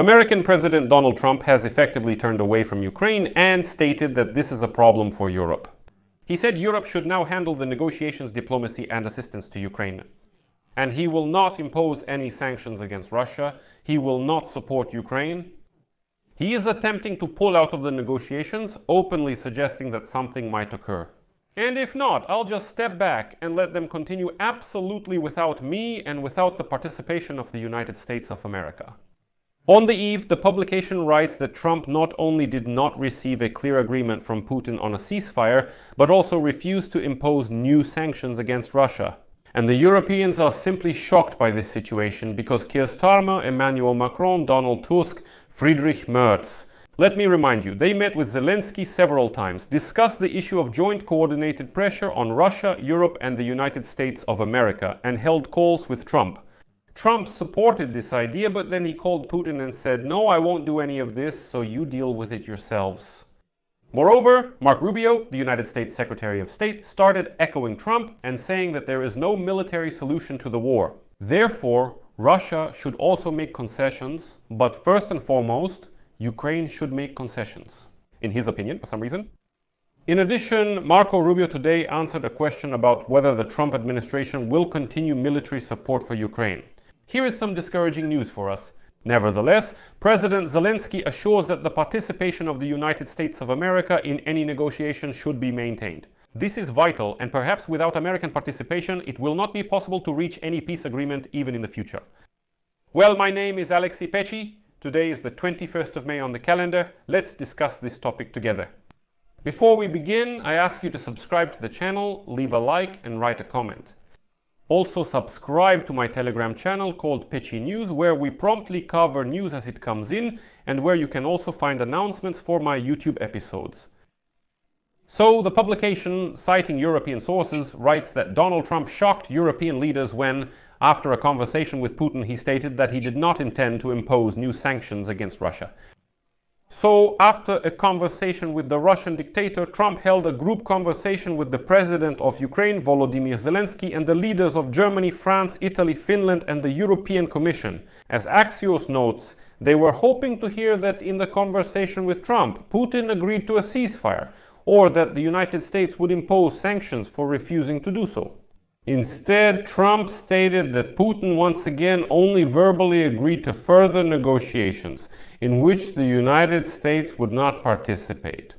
American President Donald Trump has effectively turned away from Ukraine and stated that this is a problem for Europe. He said Europe should now handle the negotiations, diplomacy and assistance to Ukraine. And he will not impose any sanctions against Russia. He will not support Ukraine. He is attempting to pull out of the negotiations, openly suggesting that something might occur. And if not, I'll just step back and let them continue absolutely without me and without the participation of the United States of America. On the eve, the publication writes that Trump not only did not receive a clear agreement from Putin on a ceasefire, but also refused to impose new sanctions against Russia. And the Europeans are simply shocked by this situation because Keir Starmer, Emmanuel Macron, Donald Tusk, Friedrich Merz. Let me remind you, they met with Zelensky several times, discussed the issue of joint coordinated pressure on Russia, Europe and the United States of America, and held calls with Trump. Trump supported this idea, but then he called Putin and said, "No, I won't do any of this, so you deal with it yourselves." Moreover, Marco Rubio, the United States Secretary of State, started echoing Trump and saying that there is no military solution to the war. Therefore, Russia should also make concessions, but first and foremost, Ukraine should make concessions, in his opinion, for some reason. In addition, Marco Rubio today answered a question about whether the Trump administration will continue military support for Ukraine. Here is some discouraging news for us. Nevertheless, President Zelensky assures that the participation of the United States of America in any negotiation should be maintained. This is vital, and perhaps without American participation, it will not be possible to reach any peace agreement even in the future. Well, my name is Alexei Pecci. Today is the 21st of May on the calendar. Let's discuss this topic together. Before we begin, I ask you to subscribe to the channel, leave a like and write a comment. Also subscribe to my Telegram channel called Pecci News, where we promptly cover news as it comes in and where you can also find announcements for my YouTube episodes. So the publication, citing European sources, writes that Donald Trump shocked European leaders when, after a conversation with Putin, he stated that he did not intend to impose new sanctions against Russia. So, after a conversation with the Russian dictator, Trump held a group conversation with the president of Ukraine, Volodymyr Zelensky, and the leaders of Germany, France, Italy, Finland, and the European Commission. As Axios notes, they were hoping to hear that in the conversation with Trump, Putin agreed to a ceasefire, or that the United States would impose sanctions for refusing to do so. Instead, Trump stated that Putin once again only verbally agreed to further negotiations, in which the United States would not participate.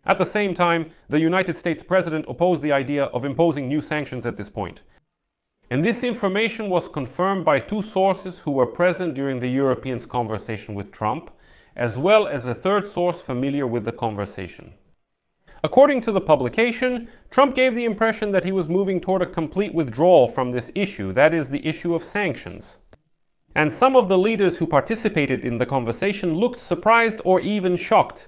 At the same time, the United States president opposed the idea of imposing new sanctions at this point. And this information was confirmed by two sources who were present during the Europeans' conversation with Trump, as well as a third source familiar with the conversation. According to the publication, Trump gave the impression that he was moving toward a complete withdrawal from this issue, that is, the issue of sanctions. And some of the leaders who participated in the conversation looked surprised or even shocked.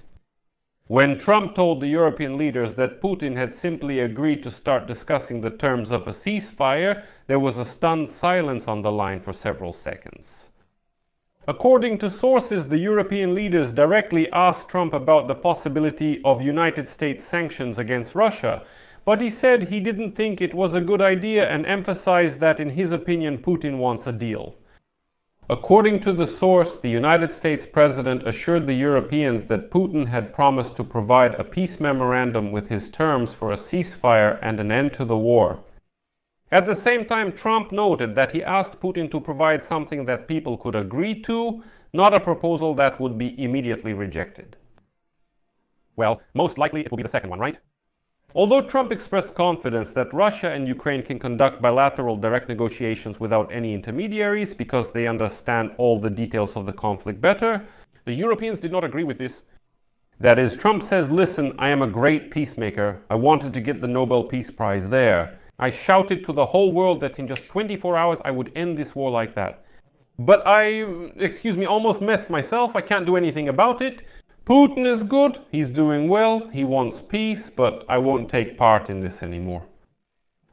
When Trump told the European leaders that Putin had simply agreed to start discussing the terms of a ceasefire, there was a stunned silence on the line for several seconds. According to sources, the European leaders directly asked Trump about the possibility of United States sanctions against Russia, but he said he didn't think it was a good idea and emphasized that in his opinion Putin wants a deal. According to the source, the United States president assured the Europeans that Putin had promised to provide a peace memorandum with his terms for a ceasefire and an end to the war. At the same time, Trump noted that he asked Putin to provide something that people could agree to, not a proposal that would be immediately rejected. Well, most likely it will be the second one, right? Although Trump expressed confidence that Russia and Ukraine can conduct bilateral direct negotiations without any intermediaries because they understand all the details of the conflict better, the Europeans did not agree with this. That is, Trump says, "Listen, I am a great peacemaker. I wanted to get the Nobel Peace Prize there. I shouted to the whole world that in just 24 hours I would end this war like that. But I almost messed myself. I can't do anything about it. Putin is good, he's doing well, he wants peace, but I won't take part in this anymore.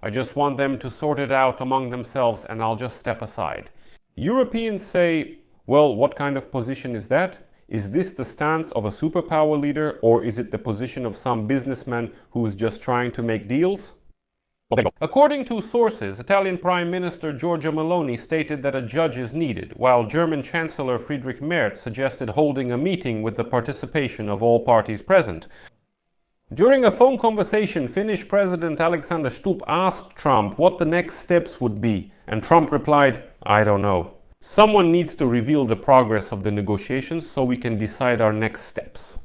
I just want them to sort it out among themselves and I'll just step aside." Europeans say, well, what kind of position is that? Is this the stance of a superpower leader, or is it the position of some businessman who is just trying to make deals? According to sources, Italian Prime Minister Giorgia Meloni stated that a judge is needed, while German Chancellor Friedrich Merz suggested holding a meeting with the participation of all parties present. During a phone conversation, Finnish President Alexander Stubb asked Trump what the next steps would be, and Trump replied, "I don't know. Someone needs to reveal the progress of the negotiations so we can decide our next steps."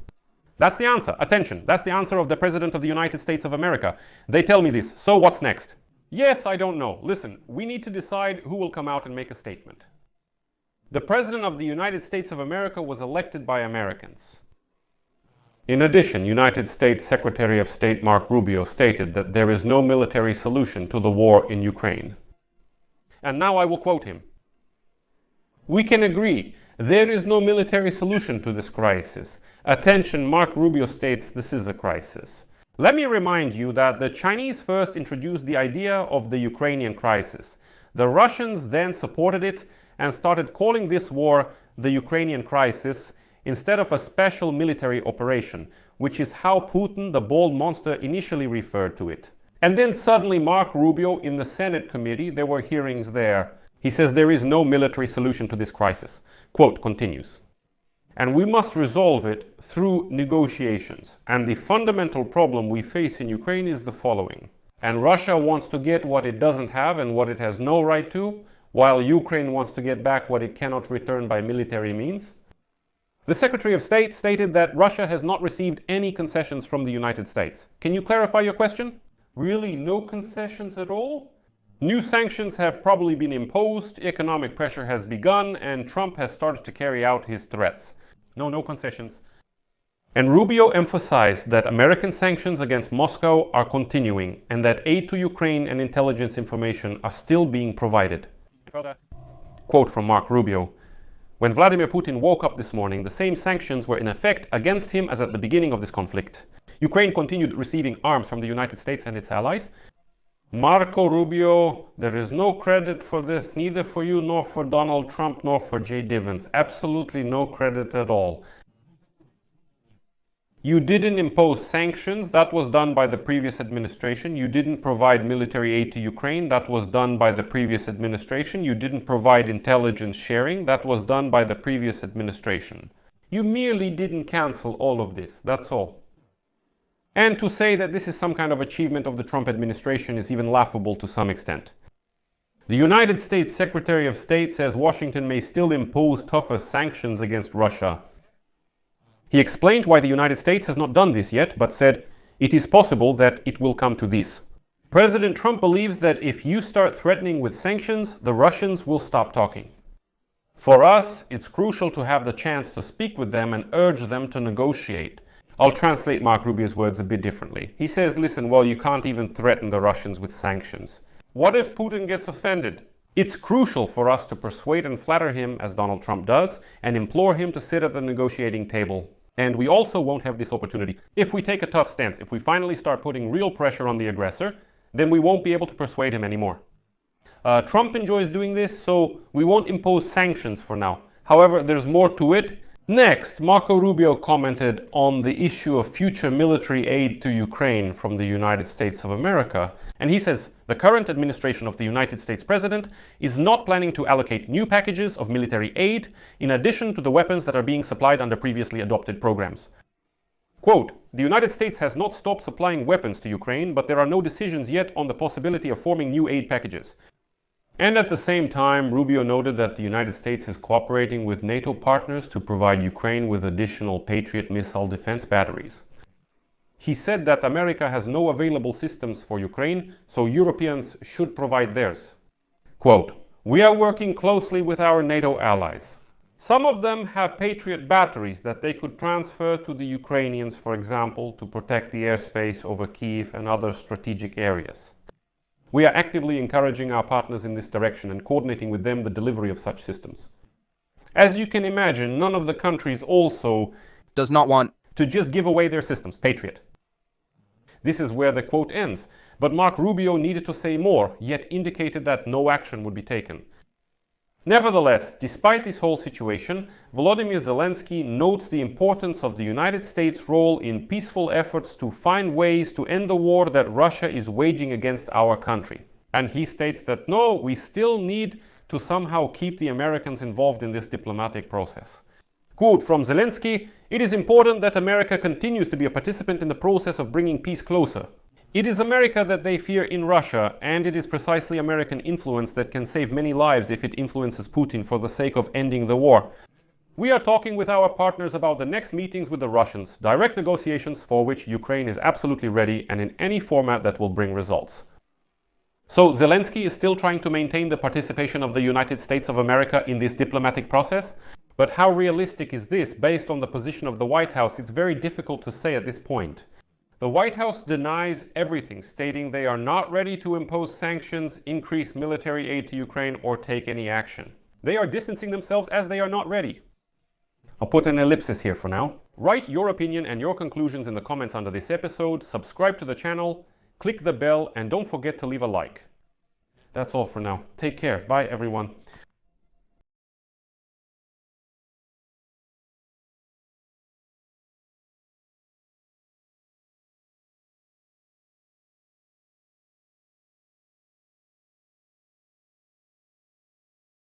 That's the answer. Attention. That's the answer of the President of the United States of America. They tell me this. So what's next? Yes, I don't know. Listen, we need to decide who will come out and make a statement. The President of the United States of America was elected by Americans. In addition, United States Secretary of State Mark Rubio stated that there is no military solution to the war in Ukraine. And now I will quote him. "We can agree. There is no military solution to this crisis. Attention, Mark Rubio states this is a crisis. Let me remind you that the Chinese first introduced the idea of the Ukrainian crisis. The Russians then supported it and started calling this war the Ukrainian crisis instead of a special military operation, which is how Putin, the bald monster, initially referred to it. And then suddenly Mark Rubio in the Senate committee, there were hearings there. He says there is no military solution to this crisis." Quote continues. "And we must resolve it through negotiations. And the fundamental problem we face in Ukraine is the following. And Russia wants to get what it doesn't have and what it has no right to, while Ukraine wants to get back what it cannot return by military means." The Secretary of State stated that Russia has not received any concessions from the United States. Can you clarify your question? Really, no concessions at all? New sanctions have probably been imposed, economic pressure has begun, and Trump has started to carry out his threats. No concessions. And Rubio emphasized that American sanctions against Moscow are continuing, and that aid to Ukraine and intelligence information are still being provided. Quote from Mark Rubio. "When Vladimir Putin woke up this morning, the same sanctions were in effect against him as at the beginning of this conflict. Ukraine continued receiving arms from the United States and its allies. Marco Rubio, there is no credit for this, neither for you, nor for Donald Trump, nor for Jay Divens. Absolutely no credit at all. You didn't impose sanctions, that was done by the previous administration. You didn't provide military aid to Ukraine, that was done by the previous administration. You didn't provide intelligence sharing, that was done by the previous administration. You merely didn't cancel all of this, that's all." And to say that this is some kind of achievement of the Trump administration is even laughable to some extent. The United States Secretary of State says Washington may still impose tougher sanctions against Russia. He explained why the United States has not done this yet, but said, "It is possible that it will come to this." President Trump believes that if you start threatening with sanctions, the Russians will stop talking. For us, it's crucial to have the chance to speak with them and urge them to negotiate. I'll translate Mark Rubio's words a bit differently. He says, listen, well, you can't even threaten the Russians with sanctions. What if Putin gets offended? It's crucial for us to persuade and flatter him, as Donald Trump does, and implore him to sit at the negotiating table. And we also won't have this opportunity. If we take a tough stance, if we finally start putting real pressure on the aggressor, then we won't be able to persuade him anymore. Trump enjoys doing this, so we won't impose sanctions for now. However, there's more to it. Next, Marco Rubio commented on the issue of future military aid to Ukraine from the United States of America. And he says, the current administration of the United States president is not planning to allocate new packages of military aid in addition to the weapons that are being supplied under previously adopted programs. Quote, the United States has not stopped supplying weapons to Ukraine, but there are no decisions yet on the possibility of forming new aid packages. And at the same time, Rubio noted that the United States is cooperating with NATO partners to provide Ukraine with additional Patriot missile defense batteries. He said that America has no available systems for Ukraine, so Europeans should provide theirs. Quote, we are working closely with our NATO allies. Some of them have Patriot batteries that they could transfer to the Ukrainians, for example, to protect the airspace over Kyiv and other strategic areas. We are actively encouraging our partners in this direction and coordinating with them the delivery of such systems. As you can imagine, none of the countries also does not want to just give away their systems, Patriot. This is where the quote ends, but Mark Rubio needed to say more, yet indicated that no action would be taken. Nevertheless, despite this whole situation, Volodymyr Zelensky notes the importance of the United States' role in peaceful efforts to find ways to end the war that Russia is waging against our country. And he states that no, we still need to somehow keep the Americans involved in this diplomatic process. Quote from Zelensky, "It is important that America continues to be a participant in the process of bringing peace closer. It is America that they fear in Russia, and it is precisely American influence that can save many lives if it influences Putin for the sake of ending the war. We are talking with our partners about the next meetings with the Russians, direct negotiations for which Ukraine is absolutely ready and in any format that will bring results." So Zelensky is still trying to maintain the participation of the United States of America in this diplomatic process? But how realistic is this based on the position of the White House? It's very difficult to say at this point. The White House denies everything, stating they are not ready to impose sanctions, increase military aid to Ukraine, or take any action. They are distancing themselves as they are not ready. I'll put an ellipsis here for now. Write your opinion and your conclusions in the comments under this episode, subscribe to the channel, click the bell, and don't forget to leave a like. That's all for now. Take care. Bye, everyone.